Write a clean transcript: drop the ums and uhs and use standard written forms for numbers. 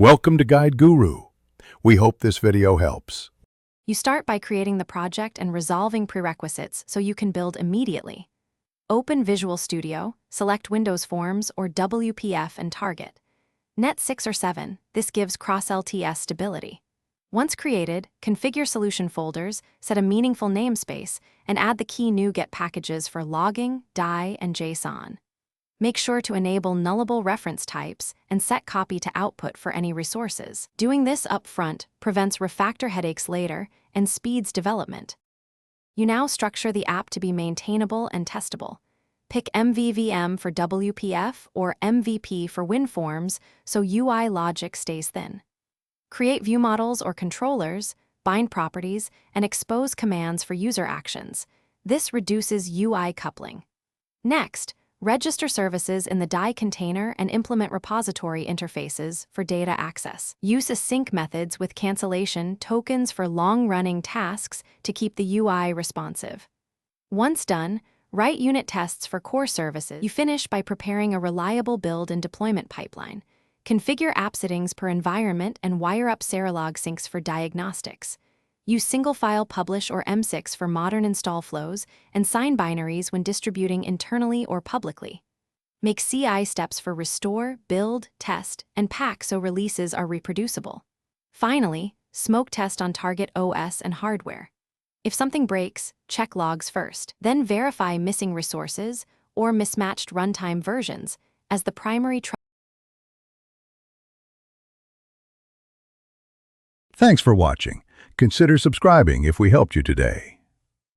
Welcome to Guide Guru. We hope this video helps. You start by creating the project and resolving prerequisites so you can build immediately. Open Visual Studio, select Windows Forms or WPF and target. Net 6 or 7, this gives cross-LTS stability. Once created, configure solution folders, set a meaningful namespace, and add the key NuGet packages for logging, DI, and JSON. Make sure to enable nullable reference types and set copy to output for any resources. Doing this up front prevents refactor headaches later and speeds development. You now structure the app to be maintainable and testable. Pick MVVM for WPF or MVP for WinForms so UI logic stays thin. Create view models or controllers, bind properties, and expose commands for user actions. This reduces UI coupling. Next, register services in the DI container and implement repository interfaces for data access. Use async methods with cancellation tokens for long-running tasks to keep the UI responsive. Once done, write unit tests for core services. You finish by preparing a reliable build and deployment pipeline. Configure app settings per environment and wire up Serilog syncs for diagnostics. Use single-file publish or M6 for modern install flows, and sign binaries when distributing internally or publicly. Make CI steps for restore, build, test, and pack so releases are reproducible. Finally, smoke test on target OS and hardware. If something breaks, check logs first, then verify missing resources or mismatched runtime versions as the primary Thanks for watching. Consider subscribing if we helped you today.